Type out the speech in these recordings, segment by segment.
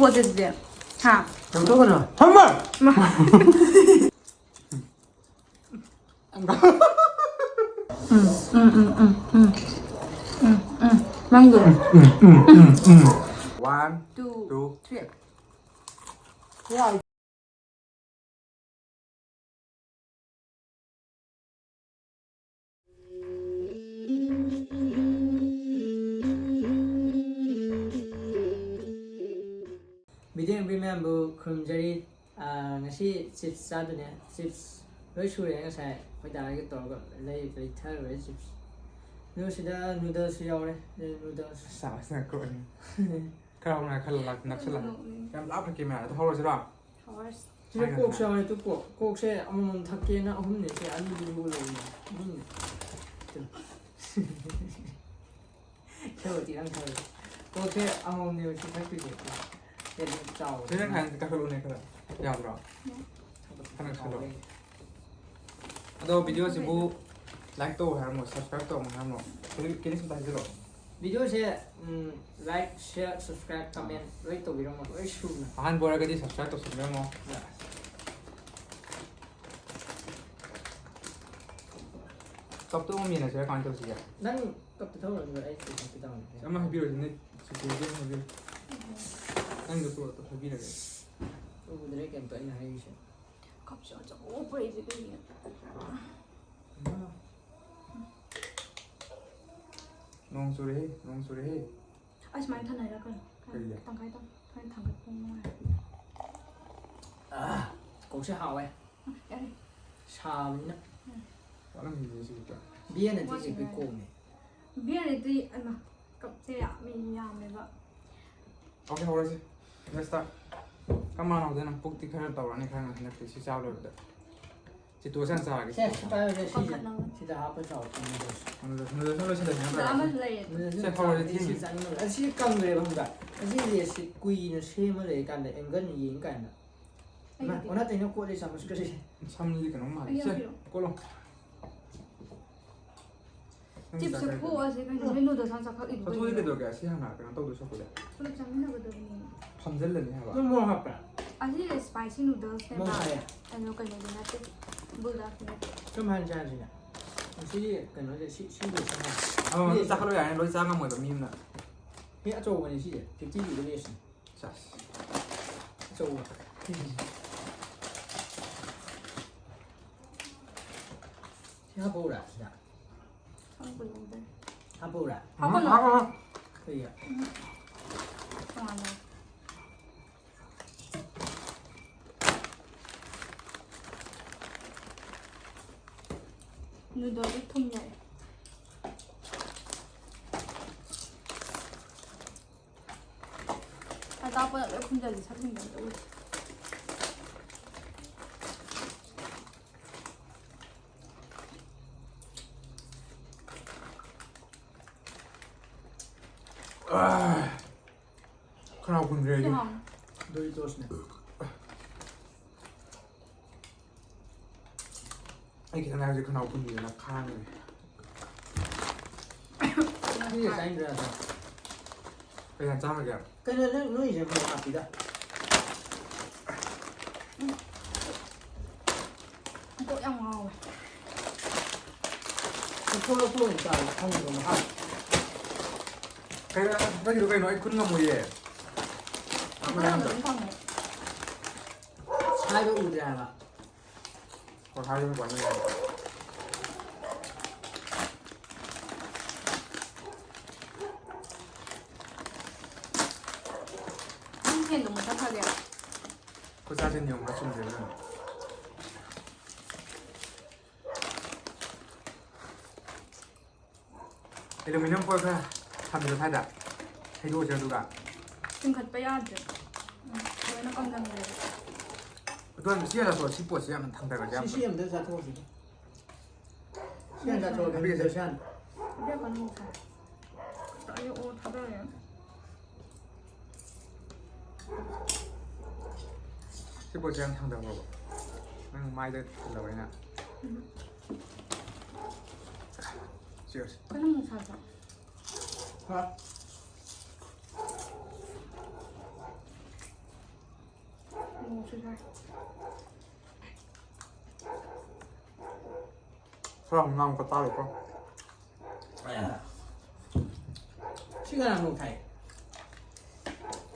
포즈지. 하. 잠깐만요. 한 번. 망고. 1, 2, 2, 3. 야, 미디엄 프리미엄부 ꯈꯨꯔꯨꯝꯖꯔꯤ ꯉꯁꯤ ꯆꯤꯞꯁ ꯆꯥꯗꯣꯏꯅꯦ ꯆꯤꯞꯁ ꯂꯣꯏ ꯁꯨꯔꯦ ꯉꯁꯥꯏ ꯈꯣꯏꯗꯥꯒ ꯇꯧꯔꯒ ꯂꯩꯊꯔꯨꯔꯦ ꯆꯤꯞꯁ ꯑꯗꯨ ꯁꯤꯗ ꯅꯨꯗꯜꯁꯁꯨ ꯌꯥꯎꯔꯦ ꯅꯨꯗꯜꯁ ꯁꯥꯁꯅ ꯀꯣꯅꯤ ꯈꯔ ꯍꯧꯅ ꯈꯜꯂ ꯅꯛꯁꯜꯂꯛ ꯌꯥꯝ ꯂꯥꯞꯅ ꯀꯦꯃꯦꯔꯥꯗ ꯍꯧꯔꯁꯤꯔꯣ Horse. ꯁꯤꯗ ꯀꯣꯛꯁꯨ ꯌꯥꯎꯔꯦ ꯇꯨ ꯀꯣꯛꯁꯦ ꯑꯃꯃꯝ ꯊꯛꯀꯦꯅ ꯑꯍꯨꯝꯅꯦ ꯁꯤ ꯑꯅꯤꯗꯨꯕꯨ ꯂꯩꯔꯤꯅꯦ ꯑꯍꯨꯝꯅꯦ ꯁꯦꯕꯣꯠꯇꯤ ꯅꯪ ꯊꯛꯑꯦ ꯀꯣꯛꯁꯦ ꯑꯃꯃꯝꯅꯦꯕ ꯁꯤ ꯊꯛꯇꯣꯏꯁꯦ ꯍꯦꯟꯅ ꯆꯥꯎꯕ ꯅꯪ ꯍꯥꯟꯅ ꯀꯥꯈꯠꯂꯨꯅꯦ ꯈꯔ ꯌꯥꯗ꯭ꯔꯣ ꯈꯔ ꯈꯜꯂꯣ ꯑꯗꯣ ꯚꯤꯗꯤꯑꯣꯁꯤꯕꯨ ꯂꯥꯏꯛ ꯇꯧ ꯍꯥꯏꯔꯝꯃꯣ ꯁꯕꯁꯀ꯭ꯔꯥꯏꯕ ꯇꯧ ꯍꯥꯏꯔꯝꯃꯣ ꯀꯦꯅꯤ ꯁꯨꯝ ꯍꯥꯏꯖꯤꯜꯂꯣ ꯚꯤꯗꯤꯑꯣꯁꯦ ꯂꯥꯏꯛ ꯁꯤꯌꯔ ꯁꯕꯁꯀ꯭ꯔꯥꯏꯕ ꯀꯃꯦꯟ ꯂꯣꯏ ꯇꯧꯕꯤꯔꯝꯃꯣ ꯂꯣꯏ ꯁꯨꯅ ꯑꯍꯥꯟꯕ ꯑꯣꯏꯔꯒꯗꯤ ꯁꯕꯁꯀ꯭ꯔꯥꯏꯕ ꯇꯧꯁꯟꯕꯤꯔꯝꯃꯣ ꯀꯞꯇꯣ ꯑꯃ ꯃꯦꯟꯅꯁꯤꯔꯥ ꯀꯃꯥꯏꯅ ꯇꯧꯁꯤꯒꯦ ꯅꯪ ꯀꯞꯇ ꯊꯧꯔꯒ ꯑꯩ ꯀꯞꯇ ꯇꯧꯅꯤ ꯑꯃ ꯍꯥꯏꯕꯤꯔꯣꯁꯤꯅꯦ ꯁꯤꯀ꯭ꯌꯨꯔꯤꯇꯤ ꯑꯃ ꯍꯥꯏꯕꯤꯔꯣ ꯅꯪꯗꯣ ꯄꯨꯔꯛꯇꯣ ꯍꯥꯏꯕꯤꯔꯒꯦ ꯎꯗ꯭ꯔꯦ ꯀꯩꯝꯇ ꯑꯩꯅ ꯍꯥꯏꯔꯤꯁꯦ 컵이 어쩌고 오버이지 그게. ꯅꯣꯡ ꯆꯨꯔꯦꯍꯦ ꯅꯣꯡ ꯆꯨꯔꯦꯍꯦ 아직 많이 타나요? 그럼. 그러게. 당가이다. 그냥 당가 뽕. ꯀꯣꯛꯁꯦ ꯍꯥꯎꯋꯦ 야래. ꯁꯥꯕꯅꯤꯅ ꯋꯥꯠꯂꯝꯈꯤꯅꯤ ꯁꯤꯒꯤꯗ ꯕꯤꯌꯔꯅꯗꯤ ꯍꯧꯖꯤꯛ ꯀꯣꯛꯅꯦ 미안해도 아마 껍질 미안해봐. 오케이 hꯧꯔꯁꯤ let's start ꯀꯃꯥꯏꯅ ꯍꯧꯗꯣꯏꯅꯣ ꯄꯨꯛꯇꯤ ꯈꯔ ꯇꯧꯔꯅꯤ ꯈꯔ ꯉꯁꯤ ꯅꯠꯇꯦ ꯁꯤ ꯆꯥꯕ ꯂꯣꯏꯕꯗ ꯁꯤ ꯇꯣꯁꯟ ꯆꯥꯔꯒꯦ ꯁꯦ ꯁꯤ ꯄꯥꯏꯔꯁꯦ ꯁꯤꯁꯦ ꯁꯤꯗ ꯍꯥꯞꯄ ꯆꯥꯎ ꯅꯨꯗꯜꯁ ꯂꯣꯏꯁꯤꯜꯂꯁꯤ 나만 레이. ꯁꯦ ꯍꯧꯔꯁꯤ ꯁꯤ ꯊꯦꯡꯉꯤ ꯆꯥꯅꯤꯡꯉꯦ ꯑꯁꯤ ꯀꯪꯈ꯭ꯔꯦꯕ ꯈꯪꯕ꯭ꯔꯥ ꯑꯁꯤꯁꯦ ꯁꯤ ꯀꯨꯏꯅ ꯁꯦꯝꯃ ꯂꯩꯔꯀꯥꯟꯗ ꯑꯦꯡꯒꯜ ꯌꯦꯡꯀꯥꯟꯗ ꯑꯣꯟꯅ ꯇꯩꯅ ꯀꯣꯠꯂꯦ ꯆꯥꯃꯁꯀꯁꯦ ꯁꯝꯁꯤ ꯀꯩꯅꯣꯝ ꯃꯥꯜꯂꯦ ꯁꯦ ꯀꯣꯠꯂꯣ 찝스 구워서 그냥 메뉴도 상상하고 이거. ꯆꯠꯊꯣꯛꯏ ꯀꯩꯗꯧꯔꯒꯦ ꯁꯤ ꯍꯥꯟꯅ ꯀꯩꯅꯣ ꯇꯧꯗꯣꯏ ꯁꯛꯄꯗ 그럼 장난하거든요. ꯐꯝꯖꯤꯜꯂꯅꯤ ꯍꯥꯏꯕ ꯅꯪ ꯃꯣꯔꯣꯛ ꯍꯥꯞꯄ꯭ꯔꯥ 아니 스파이시 누들스 뭐 해봐. 사야? 아니 그거는 나한테 불닭. 좀 한 잔이냐 ꯁꯤ ꯀꯩꯅꯣꯁꯦ ꯁꯤꯁꯦ ꯑꯃ ꯆꯥꯈꯠꯂꯣ ꯌꯥꯔꯦ ꯂꯣꯏ ꯆꯥ ꯉꯝꯃꯣꯏꯕ ꯃꯤ ꯑꯃꯅ ꯃꯤ ꯑꯆꯧꯕꯅꯤ ꯁꯤꯁꯦ 50 ꯄꯤꯕ ꯂꯦꯁꯅꯤ ꯆꯥꯁ ꯑꯆꯧꯕ ꯁꯤ ꯍꯥꯞꯄꯧꯔꯥ ꯁꯤꯗ 한국 누들. ꯍꯥꯞꯄꯧꯔꯥ 하거나. 그게 좋아하네. 누들이 통렬. 아 나보다 왜 혼자지 사진 좀. ꯈꯅꯥꯎ ꯀꯨꯟꯗ꯭ꯔꯦ ꯑꯩꯗꯤ 시험. 도리토스네 ꯑꯩ ꯈꯤꯇꯪ ꯍꯥꯏꯕꯁꯦ ꯈꯅꯥꯎ ꯀꯨꯟꯗ꯭ꯔꯦꯅ ꯈꯥꯡꯉꯦ 이게 사인들라서 그냥 짜먹이야 그냥 너 이제 뭐 합니다 또 양호. 폴로 있다 한국도 뭐 하. 그냥 가지고 그냥 너희 큰 거뭐예 그러면 이상해. 차이가 우드라가 거 가지고 많이 한개 너무 착하게. 그 사진 영 맞추면 되면 애루미늄 폴가ทำ 살다 해도 누가 지금 갖다 빼야지. 왜 깜짝 놀래? 그건 시야라서 10%면 당다가 지 CCM 더 자토 지금 시간 자토 그게 시간 그래 가는 거. 아니 오 다다요. 10%면 당다가 뭐 응, 많이 들라고 해나 Cheers. 그냥 못 사자. 하是菜。 사람 나온 거 따로 시간 안 타이.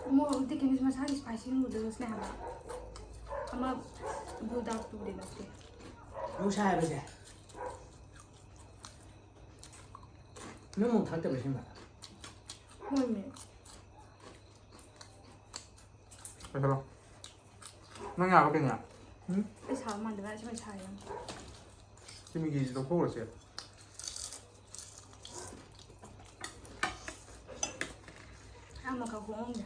뭐 어떻게 하면 마사지 스파이시 누들스 네 하나. 아마 부닭 두리 넣게. 무사해 보세. 너무 탈때 보신 거야. 호이미. 그래서 너는 알고 그냥 이 사람한테 말씀을 차요. 지금 기지도 보고 있어요. 아마 가고 온게.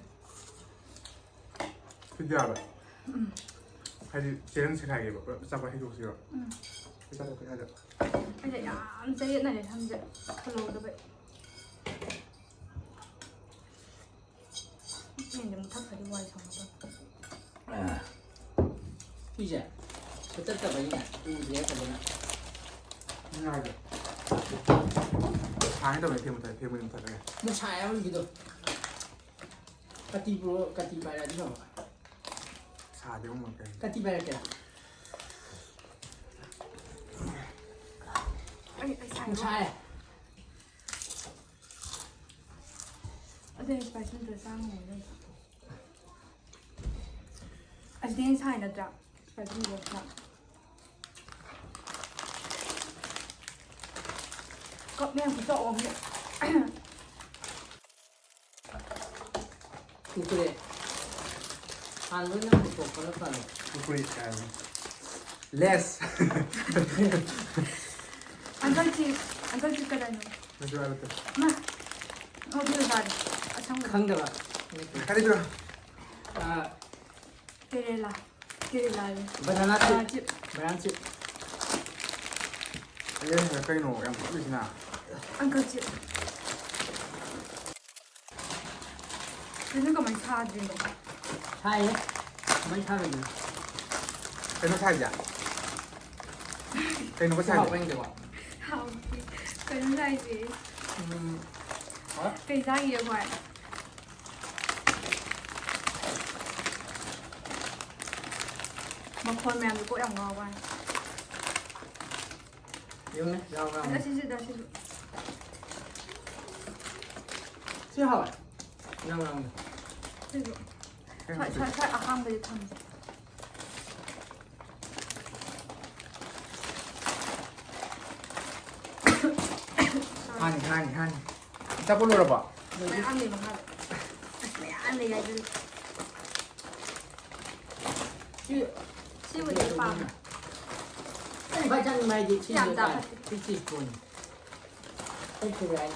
드디어 알아. 하지 제는 생각해 봐. 잡아 해주세요. 잡아 해야 돼. 이제 얌 제일 참제. 클로드 배. 이제 못 타버리 와이 상하다. 이제 그때부터 보니까 이제 그러나. 생각하죠. 장에다 왜 대문다 대문부터 그래. 무사해 우리도. 까티브로 까티바라 좀. 4대 먹을 게. 까티바라 게. 아니 살. 무사해. 어제 스파이시 누들 쌍 먹는. 아직 사이 나자. 스파이시 누들 쌍. có mèo cũng trộm vậy. 그래. 안 그러면 못 걸을 거야. 우리 less. 안 걸칠 거라뇨. 그래서 알았대. 마 어디로 가래? 아 창문. 강대가. 다리 들어. 아, 데릴라. 바나나 아 칩. 집. 바나나 칩. 얘 가까이 놓어. 그냥 뿌리지나. 안 걸칠. 그런 거만 사드린 거. 차에 mấy 차를 줘. cái nó sai gì ạ? Cái nó có sai học gì? anh được không? không cái nó sai gì Hả? cái sai gì vậy một con mèo bị cô ẻo ngò qua Dùng đấy, rau rau. đã xin Chưa hỏi. Rau rau. xin dụ Cái nó phải à không bây giờ thầm 한. 자, 볼로 봐. mẹ ăn gì mà không mẹ ăn gì vậy Chứ xin một điểm bằng anh phải chăng mày gì xin Giảm được giảm à? Cái gì cùng. Anh thử anh.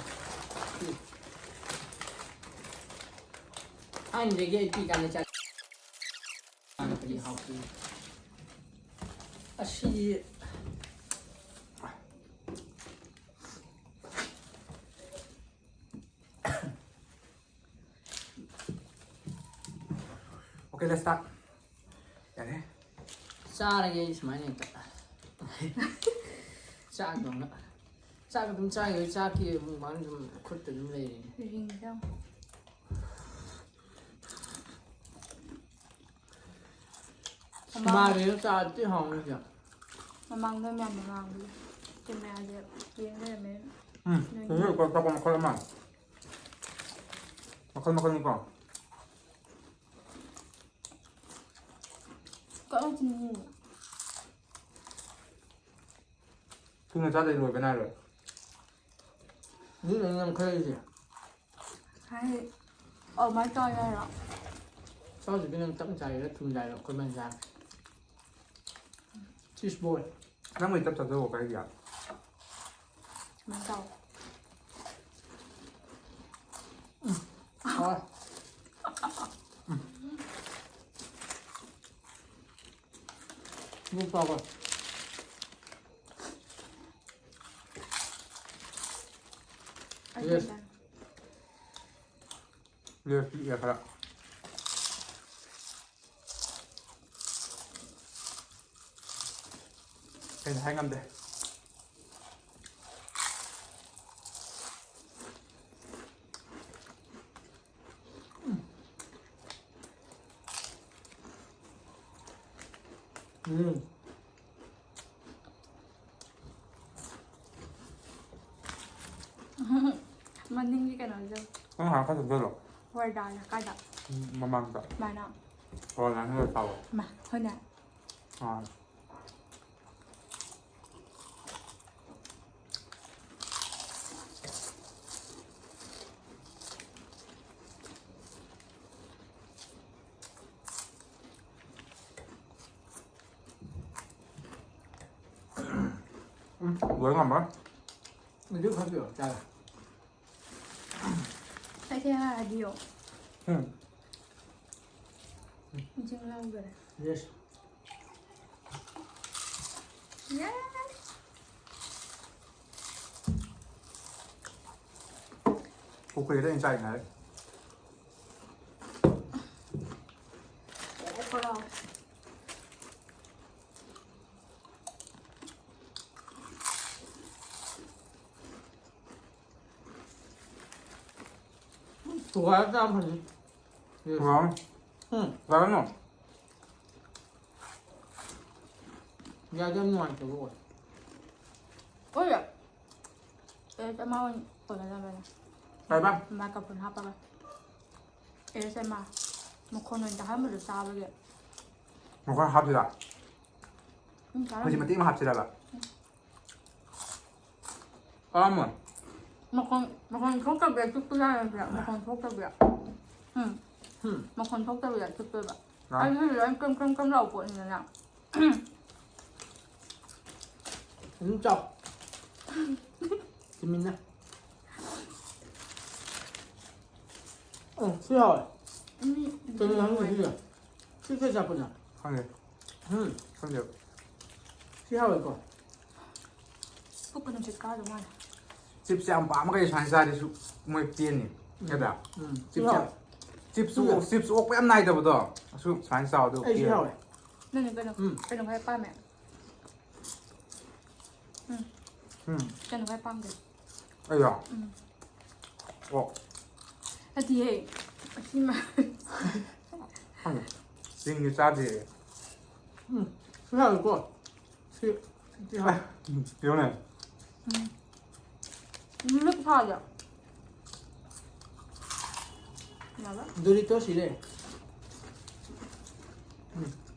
Anh để cái gì cả này chăng. Anh phải đi học đi. À xí. Okay, let's start. 야, 돼. 싸게 있으면 안 돼. 싸고 나. 싸고 좀 싸게 싸게 많이 좀 그것도 좀 내. rình sao Mà cái 싸 tí hồng rồi. mà mang thôi mèo mà mang đi trên mèo thì riêng đây là mèo 그거 이거 잠깐만 컬러만. 컬러니까. có chừng 그는 자들 이거 맨날. Nếu là em khơi gì? hay ở mái toi đây rồi Sau thì cái tấm dài nó thùng dài nó con mang ra. Cheese ball. 그런 거 있다 저거 가야지. mái tàu Thôi. Mua to rồi. ở Yes. trên đây 네, 야, 가라. 그냥 하여간 돼. มันนิ่งที่กันหน่อยจ้ะ ต้องหาข้าวสุกด้วยหรอ วาร์ดานะกันดะ มามังกับ มานะ ตอนนั้นเราเตา มาเท่านั้น อ่ารวยงามปะ มันดูความเปรี้ยวจ้า ใช่แค่เดียว อืม จริงๆเราเลย yes เนี่ย กูเคยได้ยินใจไง พอเรา ตัวจ้าพัน ร้อน ร้อนหน่อย ยาจะนวลตัว โอ้ยจะมาเปิดอะไรนะ ไปบ้าง มากับคนฮับปะใช่มาบางคนมันจะให้มันหรือซาไปเลย มันก็ฮับสิละ จ้า มันจะมาตีมาฮับสิละล่ะอ้อมเหมือน บางคนพกกระเบียดทุกตัวได้เลยบางคนพกกระเบียดบางคนพกกระเบียดทุกตัวแบบไอ้นี่ร้อนกำเราปวดอย่างเงี้ย ผมจับจิมินนะ是啊，真的很美味，是这家不呢？ ข้างเดียว ข้างเดียว 是还有一个， พวกกันจะกล้าหรือไม่ จิบจามปามันก็จะใช้ซาดิสุมวยเตียนนี่ใช่ปะ 是还有， จิบสูอกไปอันไหนเดี๋ยวบ่ต่อสุใช้ซาวดู 哎是还有嘞， นั่นนี่เป็นเป็นหนุ่มให้ป้าแม่ เป็นหนุ่มให้ป้าเลย ไอ้หรอโอ้ ไอ้ที่ที่มา ข้างเดียวจริงอยู่ซาดิ 是还有一个，是是还有， เดี๋ยวเนี่ย ลึกพอจ้ะมาแล้ว 多利多西嘞，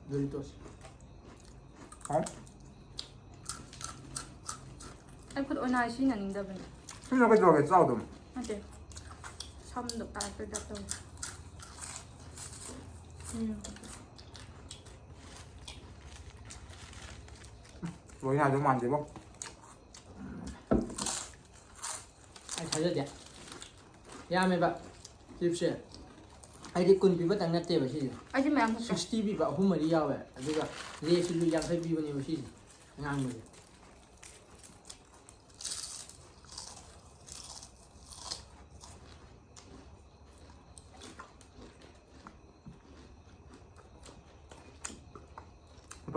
多利多西， อ๋อ ไอ้คนโอนายชิ้นนั้นเดิมเป็น ที่เราไปจอดกับเจ้าดุม นั่นเองทำดอกตาลเป็นดับตัว รวยงานจังมันสิบ่ 哎才这点，呀没吧，是不是？哎，你滚比不等那对不是？ ไอ้ที่แม่เขา 60比吧，后面的要呗，这个连续率2比不呢不是？俺们的。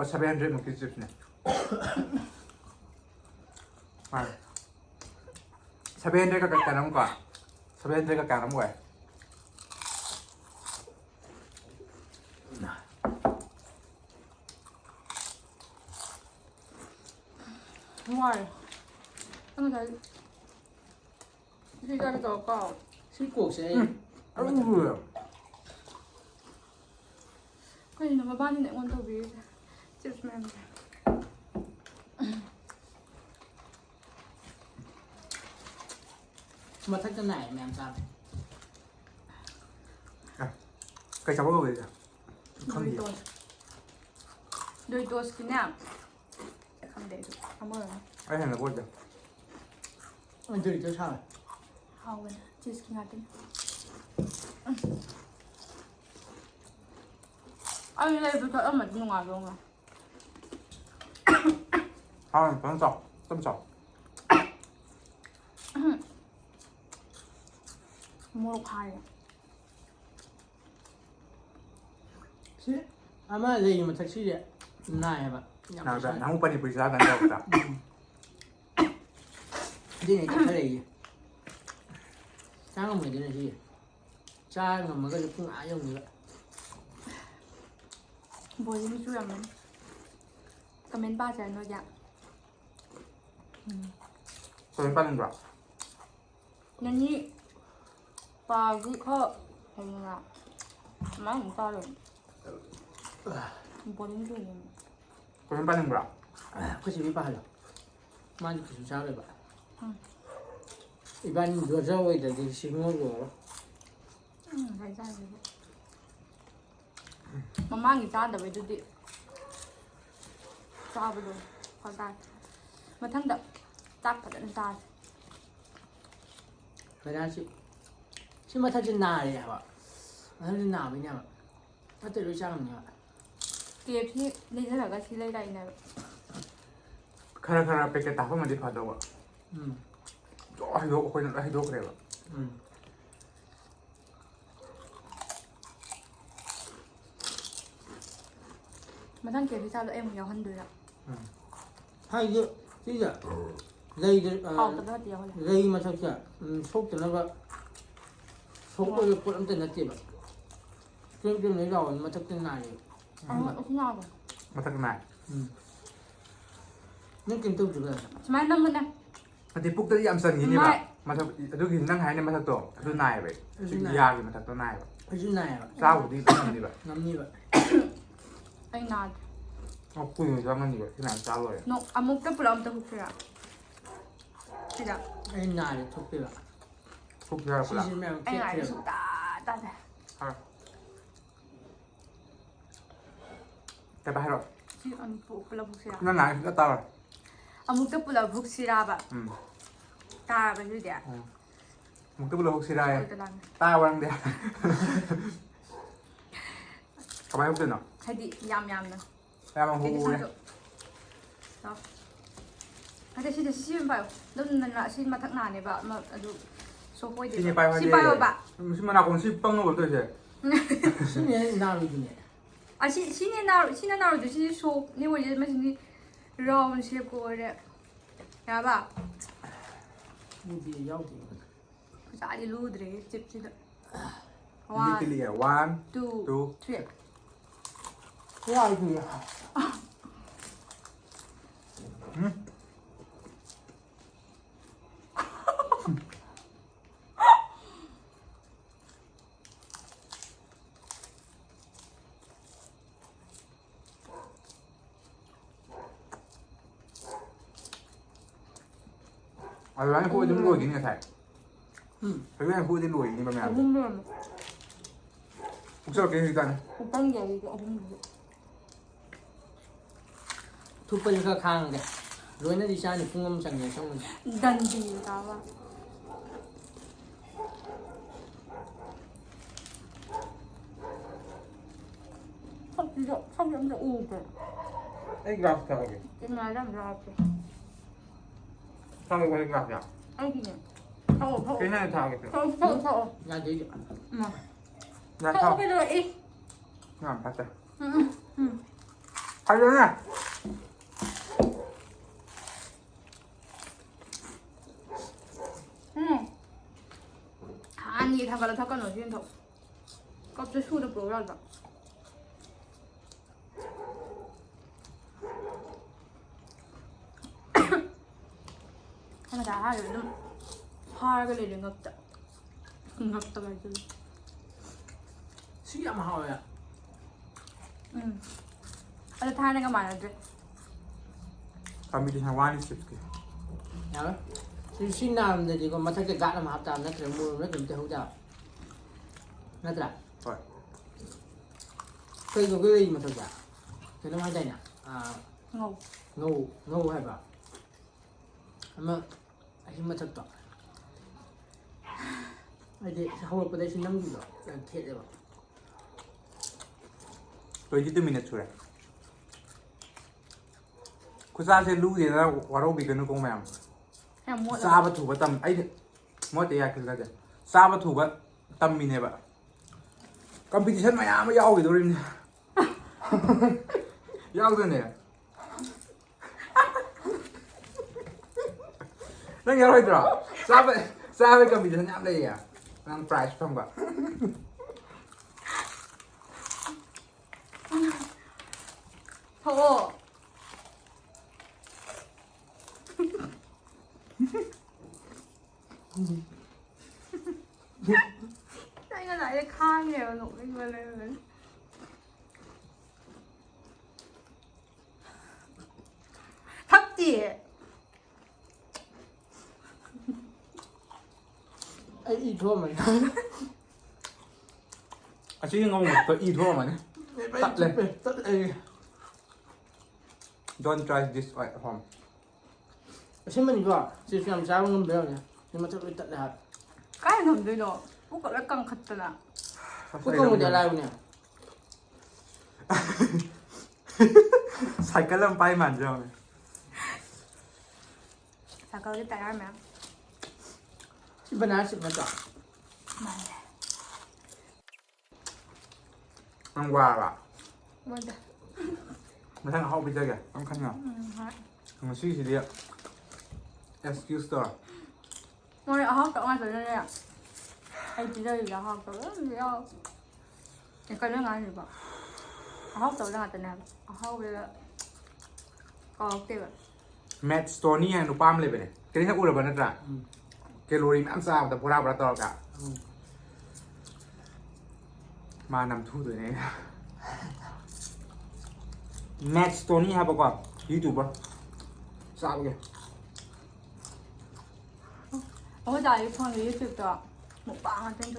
pas $700 มันคือจิบเนี่ยมา$700ก็การน้ำก่อน$700ก็การน้ำก่อน ว้ายตั้งใจที่จะต่อก็ 是果谁？ เอ้าเบื่อ ก็ยังมาบ้านที่ไหนวันตัวบีเจ็บแม่ มาทักจะไหนแม่จ้า ใครจะว่าเลยจ้ะ โดยตัวสกินเนี่ยคำเด็ดคำเมื่อ ไอ้เห็นแล้วก็จะ มัน这里就差了。 เอาเลยจีสกินอะไรอันนี้เลยตัวเอามาดูงานลงอ่ะ เอาต้องจับโมโลคายอ่ะ 是，俺们这有没ทักซี่เนี่ยนายแบบ นะแบบน้ำปันนี่ปรึกษากันเจ้าจ้ะ ที่ไหนจะอะไรจ้างเหมือนกันเลยสิจ้างมันก็จะพุ่งอายุนี่แหละ บอยไม่ช่วยมัน คอมเมนต์ป้าใจน้อยอย่าง เป็นปั้นหรอ นั่นนี่ปลาที่เขาทำยังไงมาถึงปลาเลยมันปนนิดนึง เป็นปั้นหรอ ก็ชีวิตบ้านหรอมันคือสุชาติเลยปะอีบ้านดูเจ้าไอ้เด็กชิมงง ใช่ใช่เลยมาม่ากินจานแต่ไปดูดิจ้าไปดูพอได้มาทั้งแบบตักกับน้ำตาล ไม่ได้ชิมาถ้าจะนาเลยอะวะถ้าจะนาไม่เนี่ยถ้าจะรู้จักมันเนี่ย เกี๊ยวที่นี่ถ้าแบบก็ที่เลยได้เนี่ย ขนาดเป็นกระต่ายพวกมันดีพอตัวอ่ะให้ยกคนให้ยกเลยว่ะ มาทั้งเกี๊ยวที่เจ้าแล้วเอ็มยาวหันเดือด hay chứ chứ giờ dây เอาแต่ก็เดียวเลย dây mà sao chả sốt thì nó vậy sốt bây giờ cũng tên là gì vậy trên lấy rồi mà chắc tên này เอาที่นอกก่อน มาตั้งนาน nó kim tương chụp rồi ใช่ไหมนั่งมันนะ อันที่ปุ๊กได้ยำสันนี้นี่แบบมาทำดูกินนั่งหายเนี่ยมาทำตัวดูนายไปยากอยู่มาทำตัวนายแบบ cái chỗ này à เจ้าดีตั้งนี่แบบ ngắm như vậy ไอ้นาน เอาคุยอยู่ช่างมันอยู่ที่ไหนเจ้าเลย นกอามุกจะปลอมจะหุบเสียที่ละ cái này thì thuộc về ทุกเจ้าคนละ xin mèo ไอ้ chết ไหน thiệt สุดตาตาแต่ แต่ไปให้หรอก ที่อามุกปลอมหุบเสีย นั่นไหนก็ตา อามุกจะปลอมหุบเสียแบบตาไปด้วยเดียว มึงต้องไปลงสิได้ ตาราง ตาวันเดียวทำไมพวกเดินหรอ ให้ดิยำนะ แล้วมาหู เดี๋ยว เลย ครับอาจจะชิดชิมไปแล้วนั่นละชิมมาทั้งนานเนี่ยแบบมาดูโชว์ไปเดี๋ยว ชิมไปวัน ชิ เดี ม ยว ไปแบบ ชิมมันเอาคนชิมปังโน่ตัวเฉย xin nhé nào đi nhỉ 啊，新年那儿就是说，你我觉得没是你绕些过的，知道吧？ như gì nhau thì 咋的路的嘞，记不记得 นี่ติ ？One, เลียวัน two, three。 cái ai thì เอาไว้ให้พูดจะรวยกินกันใส่เอาไว้ให้พูดจะรวยกินแบบนี้ 我们没， พวกเจ้ากินกัน 我刚有一个，我们没。 thu phân khang khang này rồi nó đi xa thì phun âm chẳng nhẹ xong rồi dandy，知道吧？放着五个， ไอ้กราฟทำไง 今天让不让吃？ ทำไงไอ้กราฟเนี่ย 哎，今年，泡， กินให้ทำไง 泡。 ra đấy chứ อยากเข้า 泡ไปเลยอีก งามพัดเลยไปเลยเนี่ย อันนี้ทำกันแล้วเท่ากันหน่อยที่ถกก็จะชูดโปรยแล้วธรรมดาอยู่นั่นพาก็เลยงับตะกันจน suy mà hỏi à อะไรท่านั่นก็มาแล้วจ้ะ ทำมีดีทางว่านี่สิ nhớ thì xin làm thì còn mà thấy cái gã làm học tạm nó phải mua nó cầm tay hỗ trợ nó là ปล่อย cây của cái gì mà thật giả thì nó hay đây nè à งง ngô hay bảo mà anh mà thật tỏ ai thì hầu ở đây xin năm gì rồi thiệt đấy bảo ตัวยี่ติมินช่วยคุณซาเซนรู้ดีนะว่าเราบีกันนึกงแมง แค่ม้วน ซาบัตถุก็ตำไอ้มอเตียคือกันจ้ะซาบัตถุก็ตำมีเนี่ยแบบคอมเพติชันมายาไม่ยาวกี่ตัวเลยเนี่ยยาวตัวเนี่ยนั่งยาวเลยตัวซาไปคอมเพติชันยามเลยอ่ะนั่งไพรส์ฟังบ่ โธ่ ใช่ก็ไหนได้ข้างเดียวหนูไม่มาเลยทับจี ไอ้อีทั่วมัน อาชีพงงหมดตัวอีทั่วมัน ตัดเลย ตัดเลย Don't try this at home ใช่มันดีกว่าสิฟิล์มช้ามันเบลเนี่ยนี่มันจะไปตัดนะครับ 까이 남들도 뭐가 약간 같더라. พวกมึงจะอะไรเนี่ย ใส่กระเริ่มไปหมันเจ้าเลย 잠깐 이따 하면 ที่บ้านนั้นสิมาจับ 말해. มันว่าอ่ะ 뭔데? มันทั้งเข้าไปเจอแกต้องขันเงา 하. มันชื่อสิเดีย excuse store 오늘 아홉 달 전에 아이 기다리자 아홉 달. 야. 약간 이런 거 아니지 봐. 아홉 달 올라갔더니 아홉 달. 어때 봐. แมทสโตนี่ยังดูปั้มเลยไปเนี่ยแกนี่ถ้าอุดรบันนัดละแกโรยน้ำซาแต่พวกเราประตอกะมานำทู่ตัวนี้แมทสโตนี่ครับประกอบยูทูบป่ะทราบไหม 어제 아이폰 유튜브도 먹방 같은 거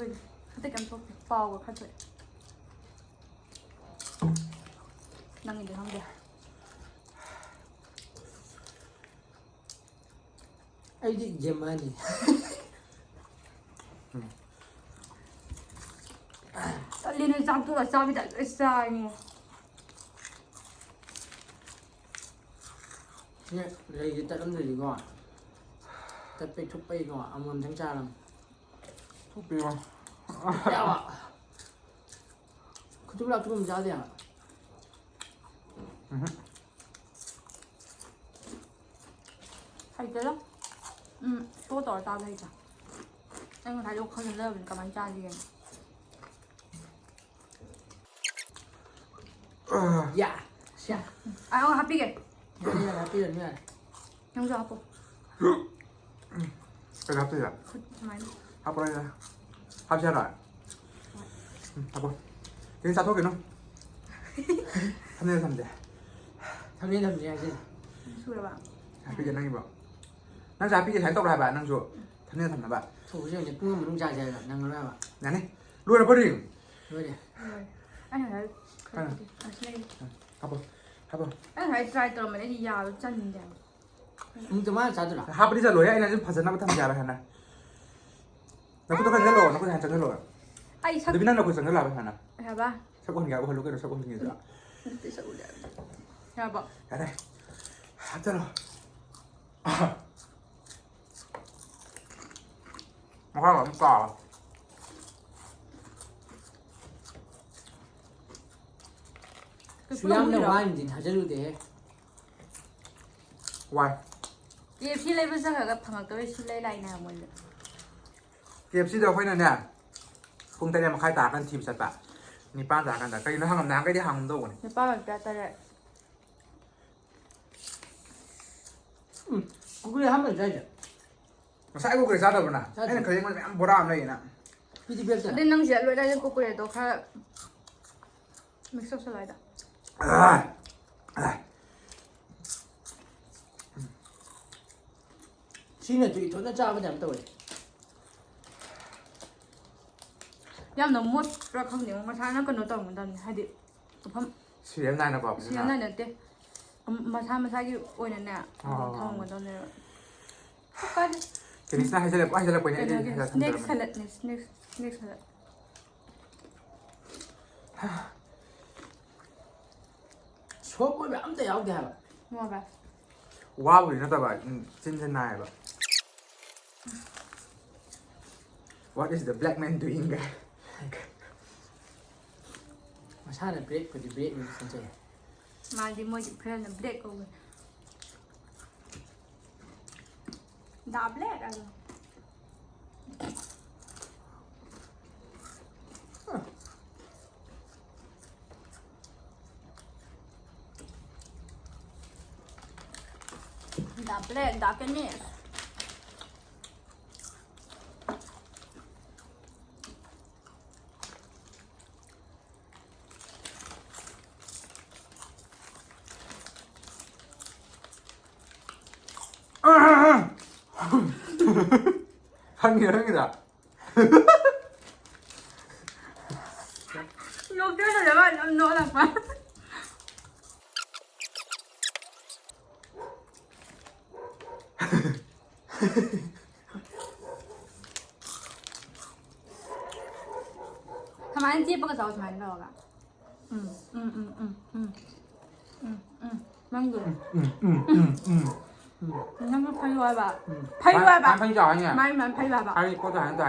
그때 감독 백바하고 카드. 낭인데 상대. ไอ้ดิเยอรมันนี่ 떨리는 짱도가 짱이다. 싸이. เนี่ยเลยจะตัดน้ำหนึ่งดีกว่าตัดไปทุบไปก่อนเอามันทั้งจาน ทุกปีวะ แล้วอ่ะคุณทุบเราทุบมันจ้าเดียว 할 때요? 또 더 따로 해자. 이거 다 욕하는 레벨이니까 많이 짜지게. อย่าเชี่ย 아, 형 합비게. เนี่ยนะพี่เดินเนี่ย 형수 합보. ไปรับตัวอย่าง 많이. ครับอะไรนะครับใช่หรอครับผมกินซาโต้กินเนาะทำเนี่ยทำเดี๋ยว ทำนี่ทำเนี่ยสิ 수그려봐. พี่จะนั่งอยู่บ่นั่งจ่ายพี่จะแทนตกรายบาทนั่งชัวทำเนี่ยทำนะบ่ ถูกใช่ไหมปุ้งมันต้องจ่ายใจแบบนั่งแล้วแบบ นั่นนี่รู้นะพ่อดิ่ง ด้วยดิ 아니, 나. 아, 슬레이. ครับผมครับผม 아니, 나 트라이 들어오면 애기 야, 짠인데. มึงจะมาจ่ายตัวหรอ ครับนี่จะรวยไอ้นั่นภาษาหน้าทำยาไปทันนะแล้วกูต้องการเงินโหลนะกูจะหันจังเงินโหล 아이, เดี๋ยวพี่นั่งเราคุยสังเงินโหลไปทันนะ 해봐. สักคนแกว่ารู้กันสักคนกินจ้ะ 뜻이 올려. 해봐. อะไรฮัจจะหรอมาข้าวหลามต่อ 수염 내 와인지 다 저러도 돼. Why? 얘 필레 분석하가 방학도에 실내 라인에 몰려. เกมที่เราค่อยนั่นเนี่ยคงแต่เนี่ยมาคล้ายตากันทีมสัตว์ปะนี่ป้าตากันแต่ก็ยังทางกับน้ำก็ได้ทางมันโดน 내 빠가 빼앗다래. 구글에 한번 짜자. มาใส่กูเคยซัดเอาไปนะไอ้นั่นเคยมันโบราณเลยนะ 피디 별자. 근데 낭시 알로에다 꼬꼬에도 가 믹서스 라이다. 지는 저기 존나 짜고 잡다 그래. 야, 너무 락한 내 뭔가 사는 건 어떤 건데 하디. 밥 เสียนายนะบอก 시간 날때 엄마 사면 사기 오는 날 타는 건 너네. 끝까지. เกมนี้น่าให้เฉลยให้เฉลยไปเนี่ย 여기 스낵 살라드, 스낵 살라드. 소금이 아무도 야오게 하라. 먹어봐. ว้าวเลยนะแต่แบบจินเจนายแบบ What is the black man doing guy? 사는 브레이크 디 브레이크 진짜. 말디 뭐지 프렌드 브레이크 오브. 나 블랙 알아. 나 블랙 나 깼니? 한기다. 욕해서 내가 너랑 봐.ทำไมอันจี้ปกติทำไมไม่บอกอ่ะมันอยู่นั่นก็พายไว้แบบพายไว้แบบ 한판이자 아니야. ไม่มันพายไว้แบบ 아니 꺼져 안다.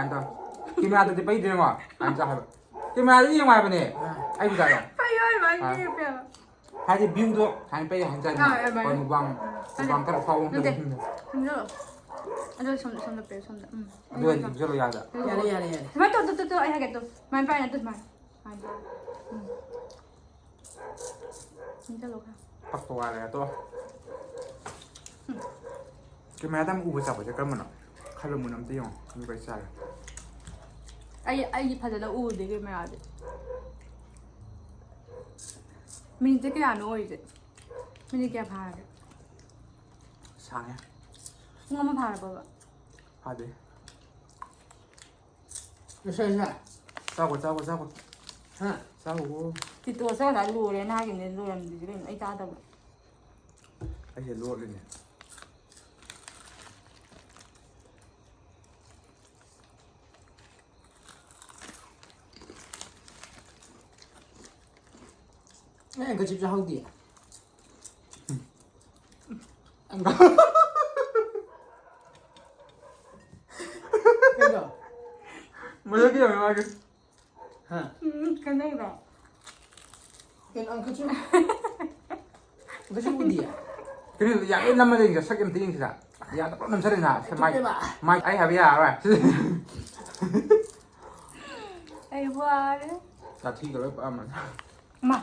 김아한테 빼이 되는 거야. 앉아 해. 김아한테 이용 해보네. 아이고 잘해. พายไว้แบบนี้เปล่า 하지 미우도 한 빼이 앉아. 거의 무방 따라 파고. 힘들어. 아저 손도 빼 손도. 누가 이제로 야자. อย่าเลยอย่าเลยอย่าเลย ไม่ตัวไอ้แกตัวมันไปนะตัวมันนี่จะลงค่ะ 빡 도와래 또. 김아한테 우버 잡아. 잠깐만. 칼로 문엄 띄용. 이거 있어. ไอ้พัดแล้วอู้ดีก็ไม่เอาดิมินจะแก่หนูอีกดิมินจะแก่พาดิ 상해. งอมาพาแบบ 하지. ไม่ใช่ใช่ 싸고. ฮะ 싸고. ติดตัวเสื้อหลายรูเลยน่ากินเลยรูเลยดีเลยไอ้จ้าแต่ 아이 루어리네. นี่ก็จิบจะห้องดีอันก็เป็นเหรอ 뭐 여기야 왜 ฮะ กันได้แบบ เป็นอันก็ชิบก็ชิบดีอ่ะ 그리고 야 옛날 말에 이제 석염 띵기다. 야 너무 잘해나. 마이 아이 하비야. ไอ้บัวเลย 나 튀겨 왜 빠만. มา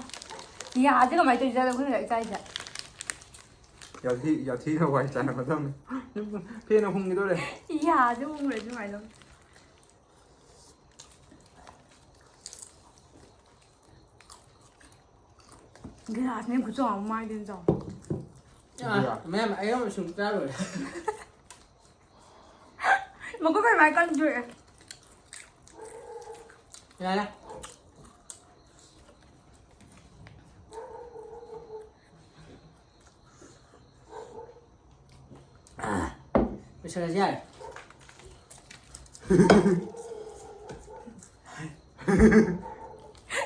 อย่า这个买对家的会来在一起 야 튀겨 와 있잖아. 그다음에 피해는 홍기도래. อย่า就不来就买了 cái hạt này của chó mai đến rồi แม่ไอ้ก็มันสุ่มจ้าเลย mà có phải mày con chuyện ยังไงนะไม่ใช่ใช่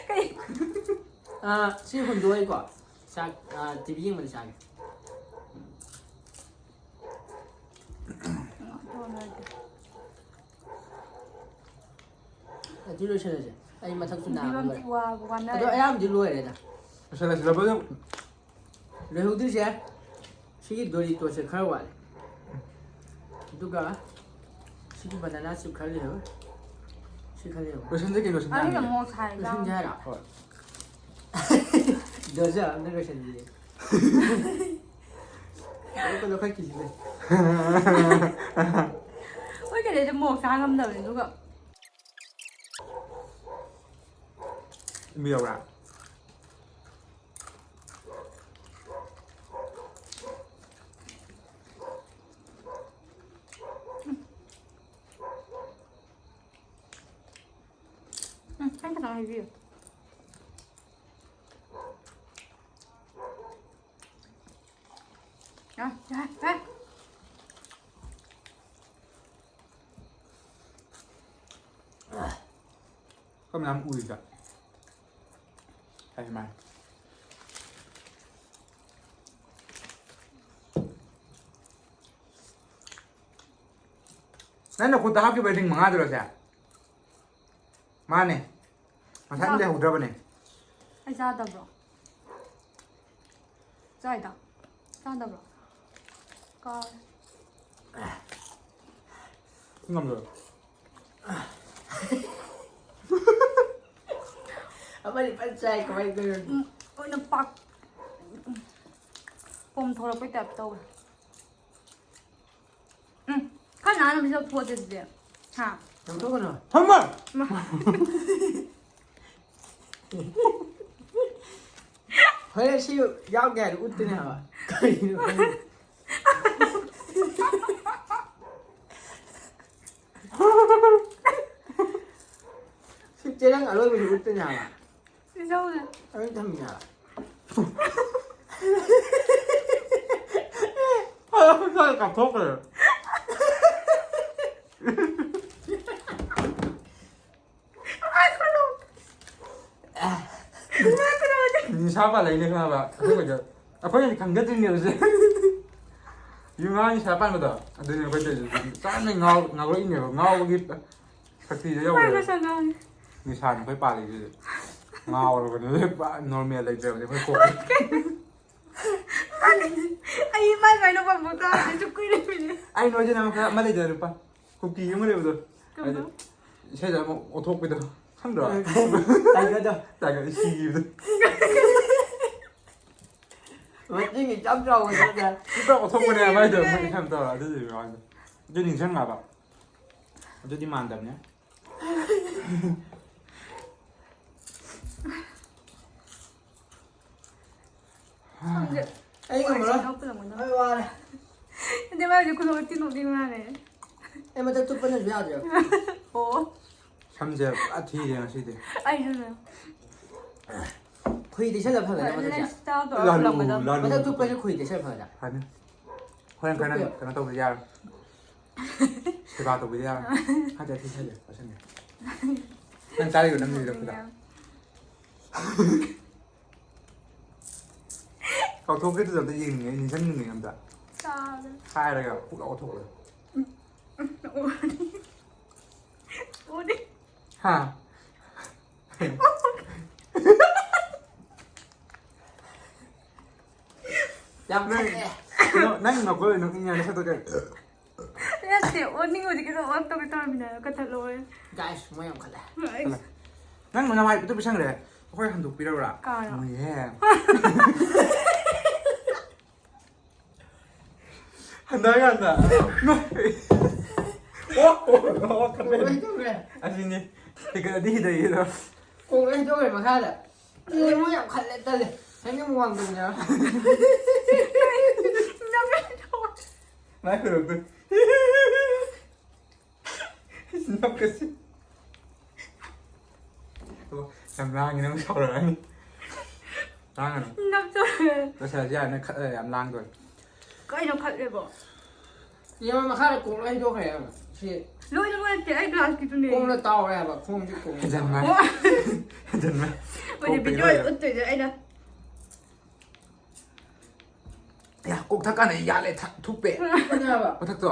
cái ชื่อคนด้วยก่อนชาทีวียิงมันชาที่รู้ใช่ไหมไอ้มาทักสุนัข đi ด้วย băng qua quan แต่ตัว đây ไอ้ยามที่รู้อะไรนะ 살아 들어보자. เลยหูดีใช่ชีวิตโดยตัวเชื่อข้าววันดูกันชีวิตบรรดาสุขเลยเหรอสุขเลยเหรอ 그 선생님 이거 아니 신나네. 뭐 잘 ไม่ใช่หรอ 어. เดี๋ยวจะนั่นก็เช่นนี้แล้วก็เราค่อยกินเลย 왜 이렇게 내좀 뭐 상한다 그래 누가 미워라. 응 한개 더 해줘 야 그럼 남 우리가. 하지 마. 나는 곧 학교 배팅 망하더라자. 마네. 산대 하고 들어보네. ai ra đập rồi ra đập ra đập rồi coi 순간적으로. เอาไม่ได้ปัจจัยก็ไม่เกิน ôi nó bạc 봄 더럽을 때 없다고 응 한 안에 미소 부어주세요 자 น้ำโทษกันหน่อย 한번. เฮ้ยชื่อยาวแก่อุดตัวเนี่ยเหรอเคยดู ꯑꯔꯣꯏꯕꯁꯤ ꯎꯠꯇꯣꯏꯅꯦ ꯍꯥꯏꯕ ꯏꯁꯧꯅꯦ ꯑꯔꯣꯏ ꯊꯝꯃꯤꯅꯦ ꯍꯥꯏꯕ ꯀꯥꯞꯊꯣꯛꯈ꯭ꯔꯦ ꯅꯤꯁꯥ ꯄꯥꯜꯂꯛꯏꯅꯦ ꯈꯪꯉꯕ ꯑꯩꯈꯣꯏꯗ ꯑꯩꯈꯣꯏꯅꯗꯤ ꯈꯪꯖꯗ꯭ꯔꯤꯅꯦꯕ ꯁꯦ ꯌꯨꯉꯥ ꯅꯤꯁꯥ ꯄꯥꯟꯕꯗꯣ ꯑꯗꯨꯅꯦ ꯑꯩꯈꯣꯏ ꯇꯧꯔꯤꯁꯦ ꯆꯥꯅ ꯉꯥꯎꯔꯛꯏꯅꯦꯕ ꯉꯥꯎꯕꯒꯤ ꯁꯛꯇꯤꯗ ꯌꯧꯔꯦ ꯅꯤꯁꯥꯅꯤ ꯑꯩꯈꯣꯏ ꯄꯥꯜꯂꯤꯁꯤꯗꯤ ꯉꯥꯎꯔꯕꯅꯦ ꯅꯣꯔꯃꯦꯜ ꯂꯩꯇ꯭ꯔꯕꯅꯦ ꯑꯩꯈꯣꯏ ꯀꯣꯛ ꯑꯩ ꯃꯥꯏ ꯃꯥꯏꯅ ꯄꯥꯝꯕ ꯇꯥꯔꯁꯨ ꯀꯨꯏꯔꯦ ꯑꯩ ꯅꯣꯏꯁꯦ ꯅꯪ ꯑꯃ ꯂꯩꯗꯅ ꯂꯨꯄꯥ ꯀꯨꯀꯤ ꯑꯃ ꯂꯩꯕꯗꯣ ꯍꯥꯏꯗꯤ ꯏꯁꯩꯗ ꯑꯃꯨꯛ ꯑꯣꯊꯣꯛꯄꯤꯗꯣ ꯈꯪꯗ꯭ꯔꯣ ꯇꯥꯏꯒꯔꯗꯣ ꯇꯥꯏꯒꯔ ꯁꯤꯈꯤꯕꯗꯣ ꯃꯇꯤꯡꯒꯤ ꯆꯞ ꯆꯥꯎꯕꯗ ꯂꯨꯄꯥ ꯑꯣꯊꯣꯛꯄꯅꯦ ꯃꯥꯏꯗꯣ ꯃꯣꯏ ꯏꯁꯩ ꯇꯧꯔ ꯑꯗꯨꯗꯤ ꯃꯥꯗꯣ ꯑꯗꯨ ꯅꯤꯡꯁꯤꯡꯉꯕ ꯑꯗꯨꯗꯤ ꯃꯥꯟꯗꯕꯅꯦ ꯑꯩ ꯉꯝꯃꯔꯣꯏ ꯑꯩ ꯋꯥꯔꯦ 근데 말 이제 그거 뛰노기만 하네. ꯑꯩ ꯃꯊꯛ ꯇꯨꯞꯄꯅꯁꯨ ꯌꯥꯗ꯭ꯔꯦ 어? ꯁꯝꯁꯦ ꯄꯨꯔꯥ ꯊꯤꯔꯦ ꯉꯁꯤꯗꯤ 아이잖아요. ꯈꯨꯏꯗꯤ ꯁꯦꯠꯂ ꯐꯒꯅꯤ ꯃꯊꯛꯁꯦ 스타도 lallu 얼굴 ꯃꯊꯛ ꯇꯨꯞꯄꯁꯦ ꯈꯨꯏꯗꯤ ꯁꯦꯠꯂ ꯐꯒꯗ꯭ꯔꯥ ꯐꯅꯤ ꯍꯣꯔꯦꯟ ꯈꯔ ꯅꯪ ꯀꯩꯅꯣ ꯇꯧꯕꯗꯤ ꯌꯥꯔꯣꯏ ꯁꯦꯕꯥ ꯇꯧꯕꯗꯤ ꯌꯥꯔꯣꯏ ꯍꯥꯏꯖ ꯊꯤ ꯍꯥꯏꯖ ꯄꯁꯟꯗꯦ ꯅꯪ ꯆꯥꯔꯤꯕ ꯅꯪ ꯂꯤꯔꯛꯄꯗ ꯀꯥꯎꯊꯣꯛꯈꯤꯗꯨꯗ ꯑꯝꯇ ꯌꯦꯡꯅꯤꯡꯉꯦ ꯅꯤꯡꯁꯤꯡꯅꯤꯡꯉꯦ ꯑꯝꯇ 짜. ꯍꯥꯏꯔꯒ ꯄꯨꯛ ꯂꯥꯎꯊꯣꯛꯄꯗꯣ 어디? ꯍꯥ ꯌꯥꯝ ꯈꯠꯂꯦ ꯅꯪ ꯅꯈꯣꯏ ꯅꯣꯛꯅꯤꯡꯉꯥꯏ ꯅꯁꯛꯇꯣ ꯀꯩ 야채 어디 어디 계속 왔다 갔다 합니다. 갔다 놓아요. ꯒꯥꯏꯁ ꯃꯣꯏ ꯌꯥꯝ ꯈꯠꯂꯦ ꯅꯪ ꯅꯃꯥꯏ ꯄꯤꯊꯣꯛ ꯄꯤꯁꯟꯈ꯭래 ꯑꯩꯈꯣꯏ ꯍꯟꯗꯣꯛꯄꯤꯔꯕ꯭ꯔꯥ 까요. 예 한다간다 ꯀꯣꯡ ꯇꯧꯈ꯭ꯔꯦ 아시니 이거 니다 이거 ꯀꯣꯡ ꯂꯣꯏ ꯇꯧꯈ꯭ꯔꯦ ꯃꯈꯥꯗ ꯏ ꯃꯣꯏ ꯌꯥꯝ ꯈꯠꯂꯦ ꯇꯜꯂꯦ ꯍꯩꯅ ꯑꯃꯨꯛ ꯋꯥꯡꯗꯕ냐 마이크로도 신나겠지 또 얌랑이 너무 서러하니 랑은 남자를 너 사지 않는 얌랑도 까이는 칼레버. เดี๋ยวมันมาฆ่าโกงแล้วให้โดนใครอ่ะสิ 너희들 보냈지? 아이 글라스 기준에. โกงแล้วเตาอะไรแบบโกงที่โกง 괜찮나 괜찮나 어제 비디오 어때? 아이다. 야꼭 닦아내 야래 툭배 ก็เนี่ยแบบ 어떡도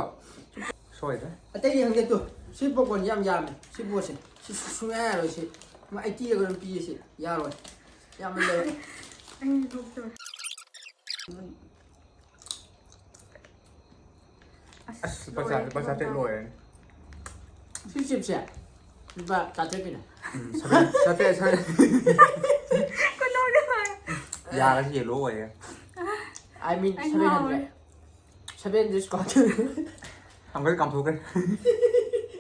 소화해 အတိတ်ရဟန်တဲ့သူสิปกวนยำยำสิบัวสิช่วยอะไรสิมาไอจี้ก็ต้องปีสิยาเลยยำมันเลย 아이 doktor. 벌써 떼로에 สิบเสียหรือว่าตัดเทปนี่ 사태 그 노래가. 야가 제일 로에 I mean 700 700 สกอต 한 가지 감독을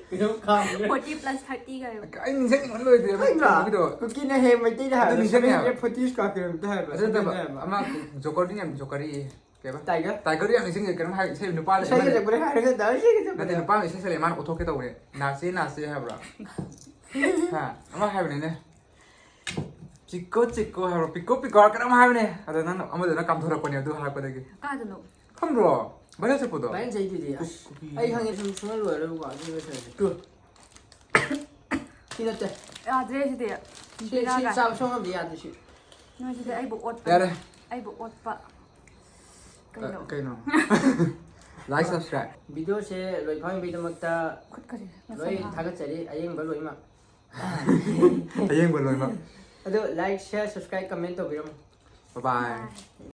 ไม่ต้องคำเลย 40 플러스 30가요. 아니 인생이 원래 돼 ไม่หรอกูกินในเฮมไม่ได้ถ่ายแล้วใช่ไหมเนี่ยพอดีสกอตเกินได้แบบ 어쨌든 아마 조커리냐 조커리 걔봐 แต่ก็ 딸거리랑 인생이 그런 할 세우 누빠를 ใช่ก็จะไม่ได้ถ่ายแล้วก็ได้ใช่ก็จะไม่ 나한테 ได้ 누빠를 세상에 많은 어떻게 또 우리 나시 해보라 하 아마 해보네 찍고 해보라 삐꼬 할 거라면 해보네 아들 나는 아무데나 감독할 거냐 너 할 거다 이게 까도 너. 컴들어 말했을 뻔도 ไม่ใช่ดีๆไอ้ทางนี้ทำช่วยรวยแล้วกว่าที่ไม่ใช่กูที่นั่นจะ 야, 드레시대야. ที่สาวช่องมันดีอ่ะที่ 드레시대 아이복 옷. 야래 아이복 옷 봐. 그거. 그이노 라이크 서브스크라이브 วิดีโอเช่รวยพังวิดีโอมักตา 컷까지. รวยทักกันเสร็จไอ้ยังก็รวยมาก 대행 별로 막 แล้วไลค์แชร์ subscribe คอมเมนต์ตัววิดีโอ 바이바이